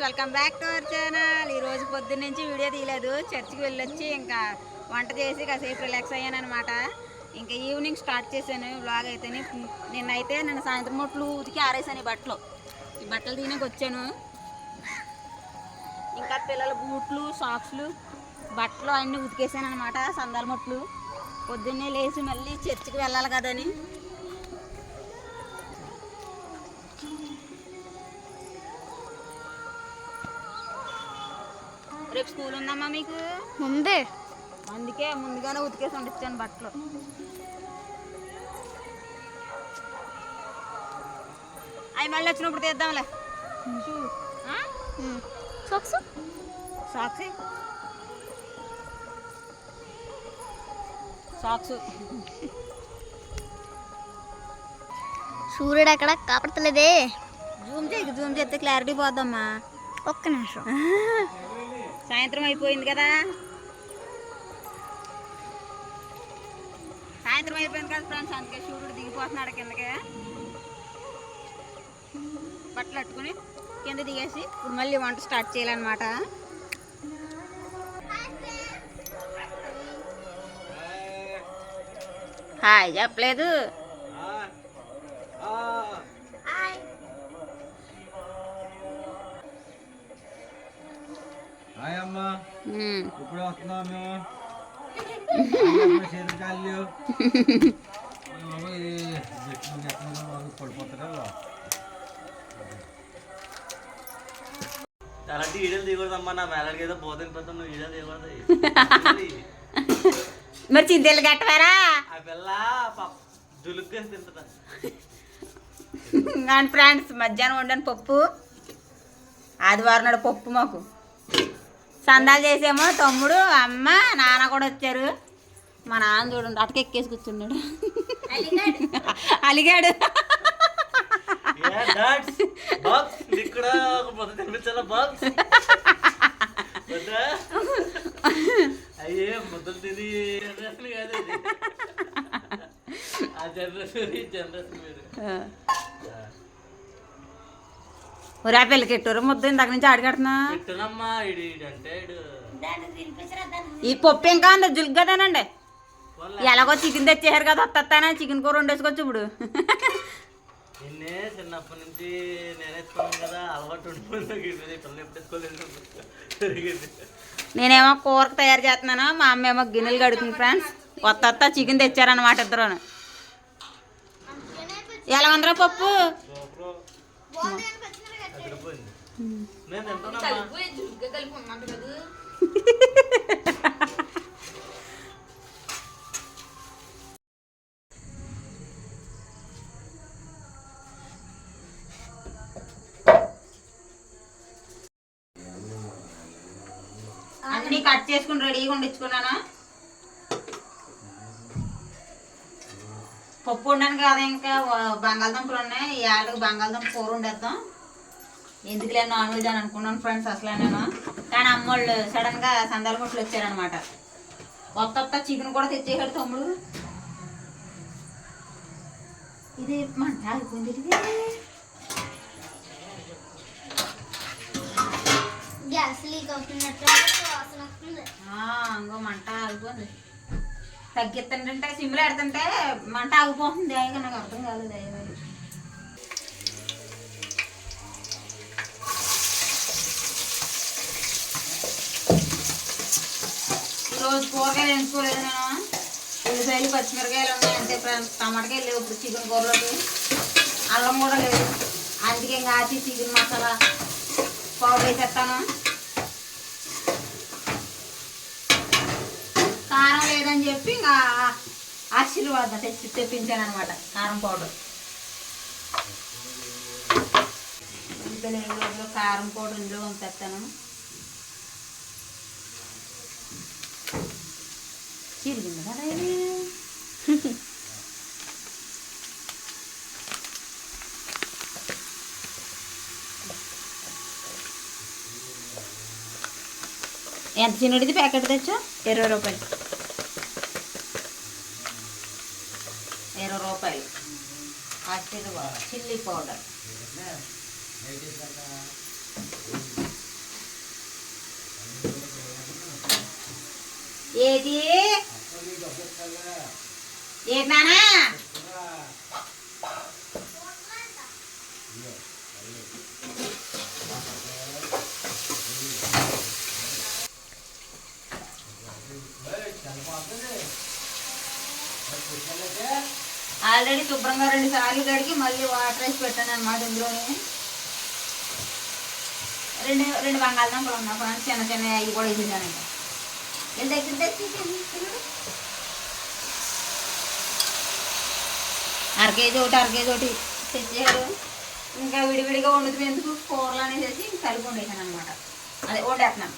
Welcome back to our channel. ఈరోజు పొద్దున్న నుంచి వీడియో తీయలేదు. చర్చికి వెళ్ళొచ్చి ఇంకా వంట చేసి కాసేపు రిలాక్స్ అయ్యాను అనమాట. ఇంకా ఈవినింగ్ స్టార్ట్ చేశాను వ్లాగ్ అయితే. నిన్న సాయంత్రం మొట్లు ఉతికి ఆరేసాను ఈ బట్టలు తినకి వచ్చాను. ఇంకా పిల్లల బూట్లు సాక్స్లు బట్టలు అన్నీ ఉతికేసాను అనమాట. సందాల మొట్లు పొద్దున్నే లేచి మళ్ళీ చర్చికి వెళ్ళాలి కదని. రేపు స్కూల్ ఉందమ్మా మీకు? ఉంది, అందుకే ముందుగానే ఉతికేసి వండించాను బట్టలు. అవి మళ్ళీ వచ్చినప్పుడు తీద్దాంలే. సాక్స్ సాక్స్ సూర్యుడు అక్కడ కాపాడతలేదే. జూమ్ చేస్తే క్లారిటీ పోద్దమ్మా. ఒక్క నిమిషం. సాయంత్రం అయిపోయింది కదా, ఫ్రెండ్స్. అందుకే సూర్యుడు దిగిపోతున్నాడు కిందకే. బట్టలు అట్టుకుని కింద దిగేసి ఇప్పుడు మళ్ళీ వంట స్టార్ట్ చేయాలన్నమాట. హాయ్ చెప్పలేదు. ఇప్పుడు వస్తున్నాను. పడిపోతారా అలాంటి వీడియోలు దిగకూడదమ్మా. నా మేళకి ఏదో పోతుంది పెద్ద నువ్వు వీడియోలు దిగకూడదు. మరి చింతలు కట్టవారా? ఆ పిల్ల జులుగ్గా తింటుందా. ఫ్రెండ్స్ మధ్యాహ్నం వండాను పప్పు. ఆదివారం నాడు పప్పు మాకు సందాలు చేసాము. తమ్ముడు అమ్మ నాన్న కూడా వచ్చారు. మా నాన్న చూడండి అటకెక్కేసి కూర్చున్నాడు. అలిగాడు. అయ్యే ముద్దలు తిని కాదు ఆ జనరేషన్ రేపెళ్ళకి ఎట్టూరు ముద్ద ఇందాక నుంచి ఆడికడుతున్నా. ఈ పప్పు ఇంకా ఉంది జులుగు కదానండి. ఎలాగో చికెన్ తెచ్చేసారు కదా, వస్తానా చికెన్ కూర వండేసుకోవచ్చు ఇప్పుడు. చిన్నప్పటి నుంచి నేనేసుకోను కదా, అలవాటు నేనేమో కూరకు తయారు చేస్తున్నాను, మా అమ్మ ఏమో గిన్నెలు కడుగుతుంది. ఫ్రెండ్స్ కొత్త చికెన్ తెచ్చారన్నమాట ఇద్దరు. ఎలా ఉందిరా పప్పు? అన్నీ కట్ చేసుకుని రెడీగా ఉండించుకున్నాను. పప్పు వండాను కదా, ఇంకా బంగాళదుంపలు ఉన్నాయి. ఈ ఆటకు బంగాళదుంప కూర వండేద్దాం. ఎందుకులే నాన్ వెజ్ అని అనుకున్నాను ఫ్రెండ్స్ అసలే నేను. కానీ అమ్మోళ్ళు సడన్గా సందాల ముట్లు వచ్చారనమాట. కొత్త చికెన్ కూడా తెచ్చేసాడు తమ్ముడు. ఇది మంట ఆగిపోయింది. ఇంకో మంట ఆగిపోయింది. తగ్గిస్తుంటే సిమ్లో పెడుతుంటే మంట ఆగిపోతుంది. ఇంకా నాకు అర్థం కాలేదు. ఈరోజు కూరగాయలు ఎంచుకోలేదు నేను. ఉల్లిపాయలు పచ్చిమిరకాయలు ఉన్నాయి అంతే ఫ్రెండ్స్. టమాటకాయలు లేవు ఇప్పుడు చికెన్ కూరలోకి. అల్లం కూడా లేదు. అందుకే ఇంకా ఆచి చికెన్ మసాలా పౌడర్ వేసేస్తాను. కారం లేదని చెప్పి ఇంకా ఆశీర్వాద తెప్పించాను అనమాట కారం పౌడర్. ఇందులో కారం పౌడర్ ఇందులో పంపిస్తాను. చిరిగింది కదా ఇది. ఎంత చిన్నది ప్యాకెట్ తెచ్చా? 20 రూపాయలు. 20 రూపాయలు. Chilli powder. ఏంటి నానా ఆల్రెడీ శుభ్రంగా 2 సార్లు కడిగి మళ్ళీ వాటర్ వేసి పెట్టాను అనమాట. ఇందులోనే రెండు బంగాళదుంపలు ఉన్నా ఫ్రెండ్స్, చిన్న చిన్న అవి కూడా వేసేసానండి. అరకేజీ ఒకటి తెచ్చారు. ఇంకా విడివిడిగా వండుతూ ఎందుకు కూరలు అనేసి కలిపి వండేసాను అనమాట. అదే వండేస్తున్నాను.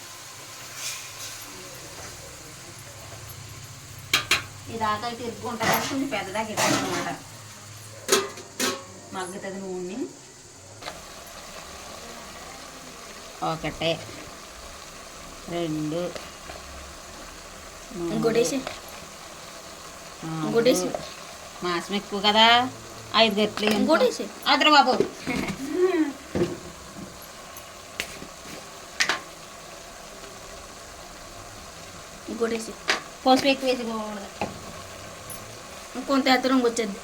ఇది ఆకలి తిరుగుంటుంది, కొంచెం పెద్దదాకా ఇట్టాను అనమాట. మగ్గుతుంది నూనె. 1 2 ఇంకోటేసి మాసం ఎక్కువ కదా, 5 గట్లు ఇంకోటేసి అదరు బాబు. ఇంకోటేసి పసుపు ఎక్కువ వేసుకోకూడదు, కొంత రంగు వచ్చేది.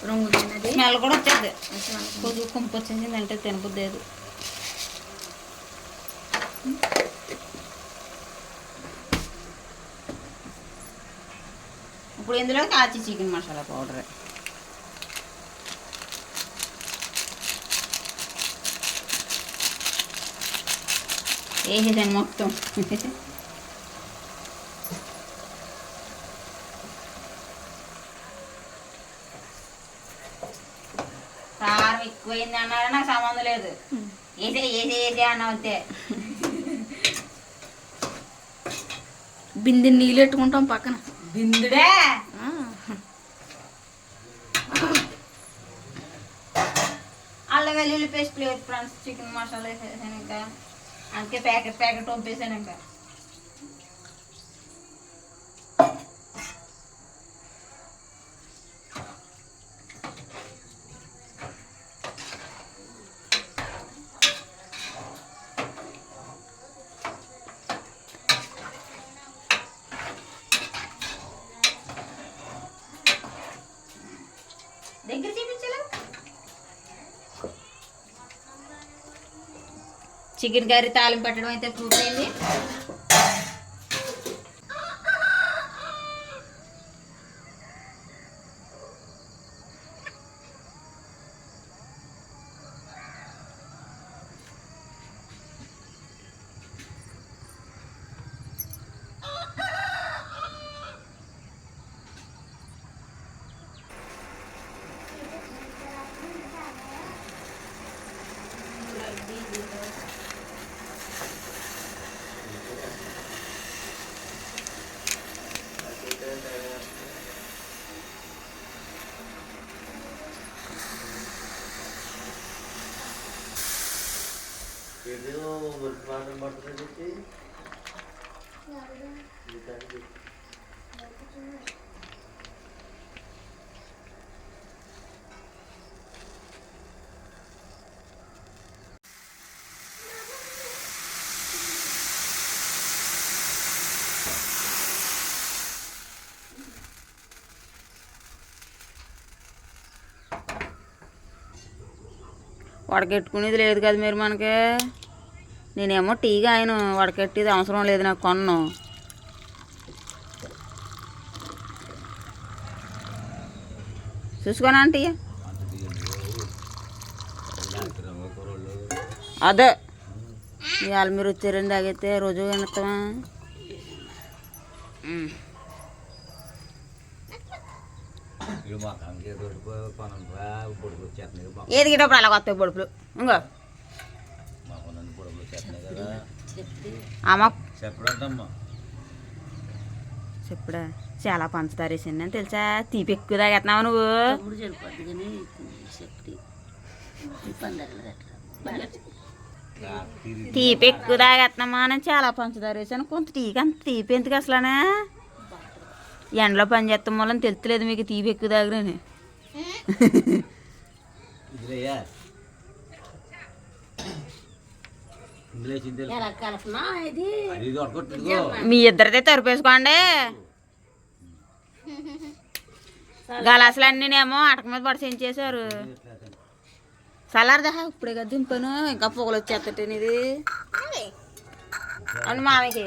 రంగు వచ్చినది స్మెల్ కూడా వచ్చేది. కొంచెం కుంపు వచ్చేసింది అంటే తినబుద్ది లేదు. ఇప్పుడు ఇందులో కాచి చికెన్ మసాలా పౌడర్ వేసేసాను మొత్తం. కారం ఎక్కువైంది అన్నారా నాకు సంబంధం లేదు. వేసే అన్న అంతే. బిందె నీళ్ళు పెట్టుకుంటాం పక్కన. బిందుడే అల్లం వెల్లుల్లి పేస్ట్ లేదు ఫ్రెండ్స్. చికెన్ మసాలా వేసేసాను, ఇంకా అందుకే ప్యాకెట్ పంపేసాను. ఇంకా దగ్గర చూపించలే. చికెన్ కర్రీ తాలింపు పెట్టడం అయితే పూర్తయింది. వడకెట్టుకునేది లేదు కదా మీరు మనకి. నేనేమో టీగా ఆయన వడకెట్టేది అవసరం లేదు నాకు, కొన్ను. చూసుకోనా ఆంటీ? అదే ఇవాళ మీరు వచ్చారండి, తాగితే రోజు వినస్తామా? ఏది గిటప్పుడు అలా వస్తాయి పొడుపులు. ఇంకో అమ్మ చెప్పుడా చాలా పంచదార వేసిందని తెలుసా? తీపి ఎక్కువ తాగేస్తున్నావు నువ్వు. తీపి ఎక్కువ తాగేస్తున్నామా అని చాలా పంచదార వేసాను. కొంత టీకి అంత తీపి ఎందుకు అసలు? ఎండలో పని చేస్తాం వల్ల తెలుస్తలేదు మీకు తీపి ఎక్కువ తాగరని. మీ ఇద్దరిదే తరిపేసుకోండి. గలాసులన్నీనేమో అటక మీద పడి చేశారు. సలార్దా ఇప్పుడే కదా దింపాను, ఇంకా పొగలు వచ్చేస్తటేని ఇది అని మామయ్యకి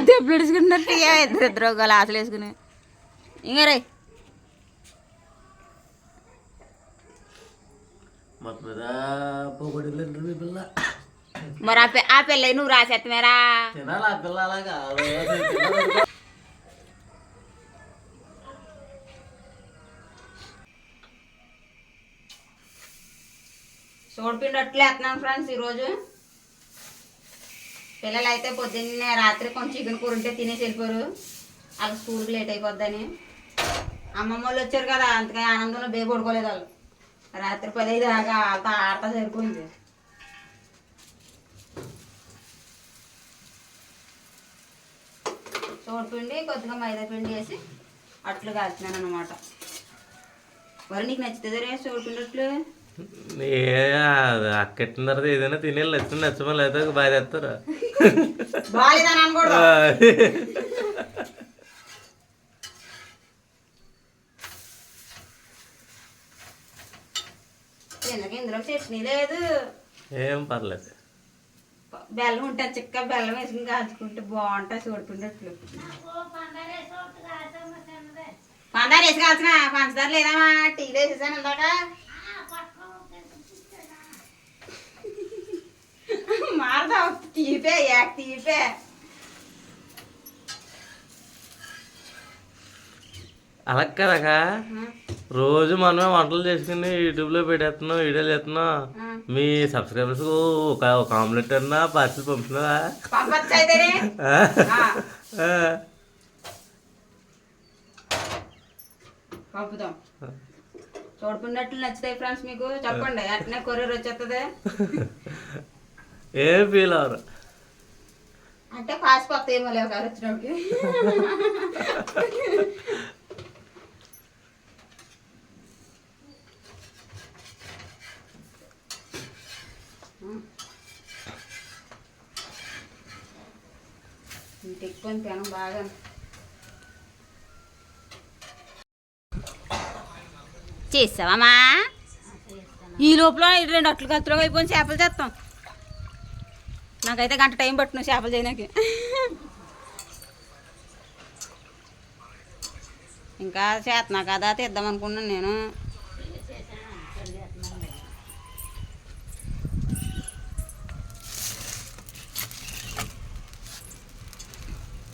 దెబ్బలు వేసుకున్నట్టు ఇద్దరు గలాసులు వేసుకుని ఇంకా రే మరి ఆ పిల్ల నువ్వు రాసేస్తామేరా. సోడిపిండి అట్లే వేస్తున్నాను ఫ్రెండ్స్. ఈరోజు పిల్లలు అయితే పొద్దున్నే రాత్రి కొంచెం చికెన్ కూర ఉంటే తినేసి వెళ్ళిపోరు, వాళ్ళకి స్కూల్కి లేట్ అయిపోద్దని. అమ్మమ్మ వాళ్ళు వచ్చారు కదా, అంతగా ఆనందంలో బేబీ పడుకోలేదు వాళ్ళు. రాత్రి 10 దాకా ఆడతా సరిపోయింది. సోడిపిండి కొద్దిగా మైదా పిండి వేసి అట్లు కాల్చినాను అనమాట. మరి నీకు నచ్చుతుంది రే సోడిపిండి అట్లు? అక్కట్టిన తర్వాత ఏదైనా తినేది నచ్చమని లేదా బాగా తెస్తారా? బాగాలేదని అనకూడదు. ఎందుకు ఇందులో చట్నీ లేదు, ఏం పర్లేదు. బెల్లం ఉంటే చిక్క బెల్లం వేసుకుని కాల్చుకుంటే బాగుంటాయి సోడిపిండట్లు. పందారు వేసి కాల్చిన పంచదార లేదమ్మా, టీలో వేసేసాను ఇందాక. మారదావు తీపే తీపే. అలా కదకా రోజు మనమే వంటలు చేసుకుని యూట్యూబ్లో పెట్టేస్తున్నాం, వీడియోలు చేస్తున్నాం. మీ సబ్స్క్రైబర్స్ ఒక ఆమ్లెట్ అన్నా పార్సిల్ పంపుతున్నావా? పంపుతాం. చూడకుండా నచ్చుతాయి ఫ్రెండ్స్ మీకు, చెప్పండి. అట్నే కొరియర్ వచ్చేస్తుంది. ఏం ఫీల్ అవరు అంటే పాసిపోతాయి ఏమో లేవు కాదు వచ్చినప్పుడు. ఎక్కువ పెనం బాగా చేసావమ్మా. ఈ లోపల 2 అట్లు కత్తులు అయిపోయి చేపలు చేస్తాం. నాకైతే గంట టైం పట్టును చేపలు చేయడానికి. ఇంకా చేస్తున్నా కదా తీద్దాం అనుకున్నాను నేను.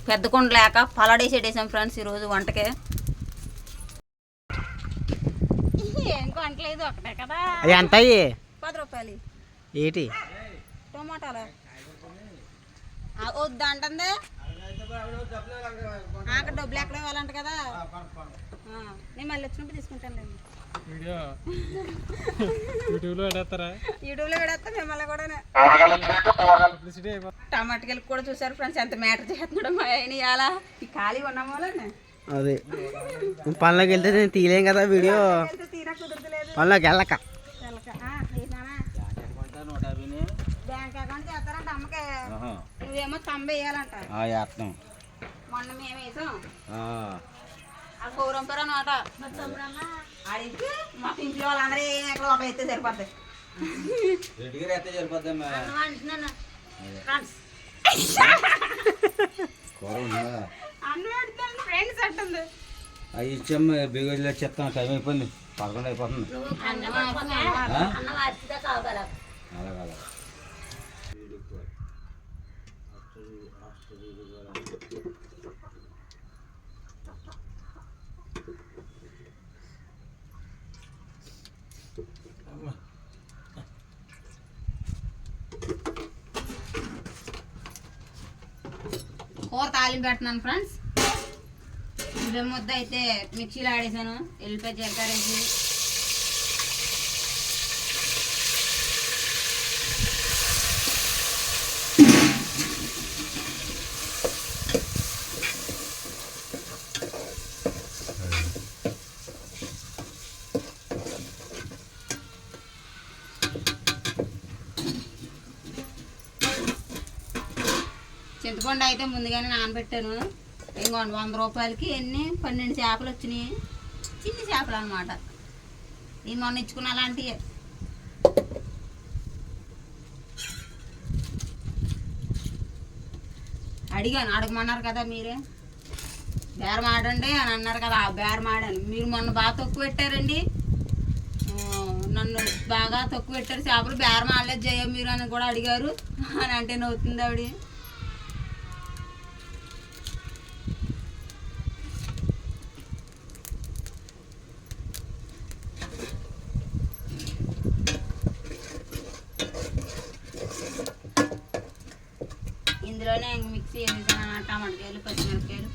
పెద్ద కుండ లేక పలాడేసేటేసాం ఫ్రెండ్స్ ఈరోజు వంటకే. ఏం కొంటలేదు, ఒకటే కదా. ఎంత 10 రూపాయలు. ఏంటి టమాటాలు వద్దు అంటుంది. అక్కడ డబ్బులు ఎక్కడ ఇవ్వాలంట కదా. నేను మళ్ళీ వచ్చినప్పుడు తీసుకుంటాను. యూట్యూబ్లో పెడతా మిమ్మల్ని కూడా. టమాటకాయలు కూడా చూసారు ఫ్రెండ్స్ ఎంత మ్యాటర్ చేస్తున్నాడు మా ఆయన. ఇవాళ ఈ ఖాళీ ఉన్నాం వల్ల అదే పనులోకి వెళ్తే నేను తీయలేం కదా వీడియో. తీరా కుదరలేదు. పనులోకి వెళ్ళక బ్యాంక్ అకౌంట్ చేస్తారంట అమ్మకే. నువ్వేమో 90 వేయాలంట. మొన్న మేము వేసాం ఆ కౌరంపర నోట అడిగితే మా ఇంట్లో వాళ్ళందరూ ఎక్కడ ఒక ఎత్తే సరిపోతాయి. ఫ్రెండ్స్ అంటుంది. అవి ఇచ్చాము బిగోజీలో చెప్తాను. టైం అయిపోయింది, 11 అయిపోతుంది. అలాగా కూర తాలింపు పెడుతున్నాను ఫ్రెండ్స్. ఇవే ముద్ద అయితే మిక్సీలో ఆడేసాను, ఎల్లిపాయ జీలకర్ర వేసి. చింతపండు అయితే ముందుగానే నానబెట్టాను. ఇంకోండి 100 రూపాయలకి ఎన్ని 12 చేపలు వచ్చినాయి. చిన్ని చేపలు అనమాట. ఈ మొన్న ఇచ్చుకున్న అలాంటివి. అడగమన్నారు కదా మీరే, బేరం ఆడండి అని అన్నారు కదా. ఆ బేరం ఆడాను. మీరు మొన్న బాగా తక్కువ పెట్టారండి, నన్ను బాగా తక్కువ పెట్టారు చేపలు, బేరం ఆడలేదు జయ మీరు అని కూడా అడిగారు అని అంటే నవ్వుతుంది ఆవిడ. ఇందులోనే మిక్సీ వేసేసాను. టమాటకాయలు, పచ్చిమిరపకాయలు,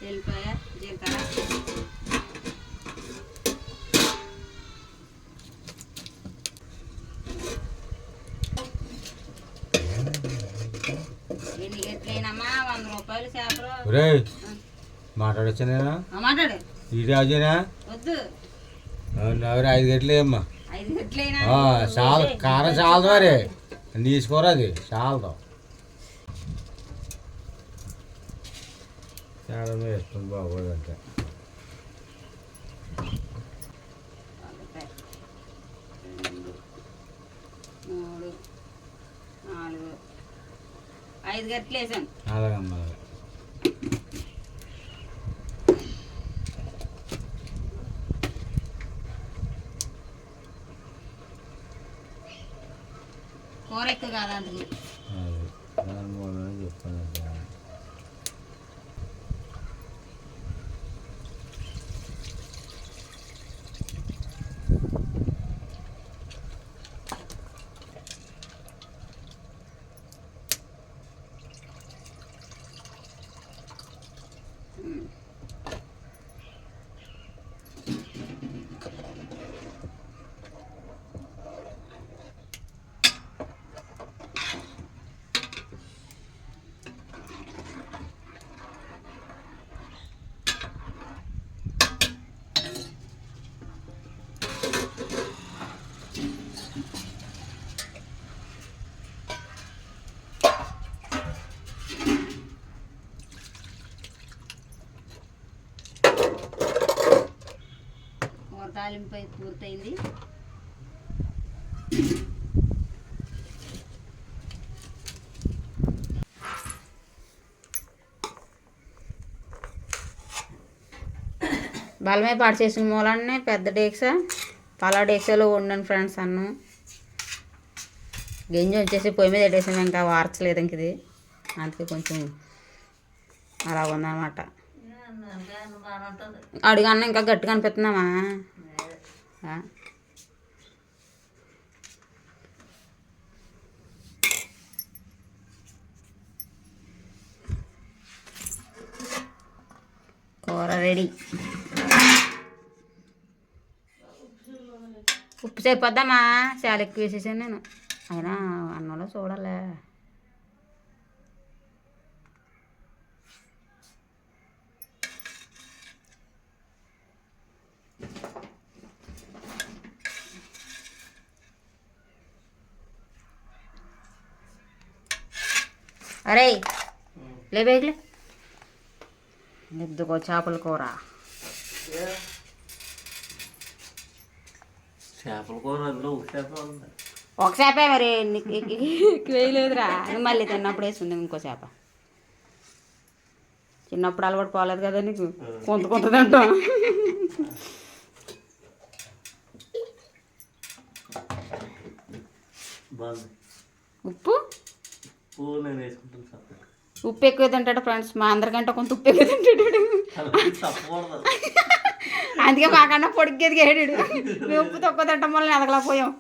ఎల్లిపాయ, జీలకర్ర. ఎన్ని గట్లేనమ్మా 100 రూపాయలు చేపలు. మాట్లాడొచ్చా నేను? మాట్లాడు. ఈ రాజేనా? వద్దు, 5 గంటలే అమ్మా. 5 గట్లైనా చాలు, కారం చాలదు మరి తీసుకోరా, అది చాలదు. చాలా ఇష్టం బాగోదంటే 3, 4, 5 గట్లు వేసాను. అలాగమ్మా. కూర ఎక్కువ కాదు అందుకు. దాని మూలనే చెప్పాను. తాలింపు పూర్తయింది. బలమే పాడు చేసిన మూలాన్ని పెద్ద డేక్సా పలా డేక్సాలో వండాను ఫ్రెండ్స్. అన్నం గింజ వచ్చేసి పొయ్యి మీద పెట్టేసాము, ఇంకా వార్చలేదు ఇంక ఇది, అందుకే కొంచెం అలా ఉందన్నమాట. అడుగు అన్న ఇంకా గట్టిగా అనిపిస్తున్నామా? కూర రెడీ. ఉప్పు సరిపోద్దామా? చాలా ఎక్కువ వేసేసాను నేను, అయినా అన్నంలో చూడాలి. అరే లేవేగలే ఎందుకో చేపల కూర. చేపల కూర అందులో ఒక చేపే మరి వేయలేదురా, మళ్ళీ తిన్నప్పుడు వేసుకుంది ఇంకో చేప. చిన్నప్పుడు అలవాటు పోలేదు కదా నీకు, కొంత తింటాం. ఉప్పు నేను వేసుకుంటాను. ఉప్పు ఎక్కువ తింటాడు ఫ్రెండ్స్, మా అందరికంటే కొంత ఉప్పు ఎక్కువ తింటాడు. అందుకే మాకన్నా పొడికి ఎదిగాడు. మేము ఉప్పు తక్కువ తింటాం వల్ల ఎదగలేకపోయాం.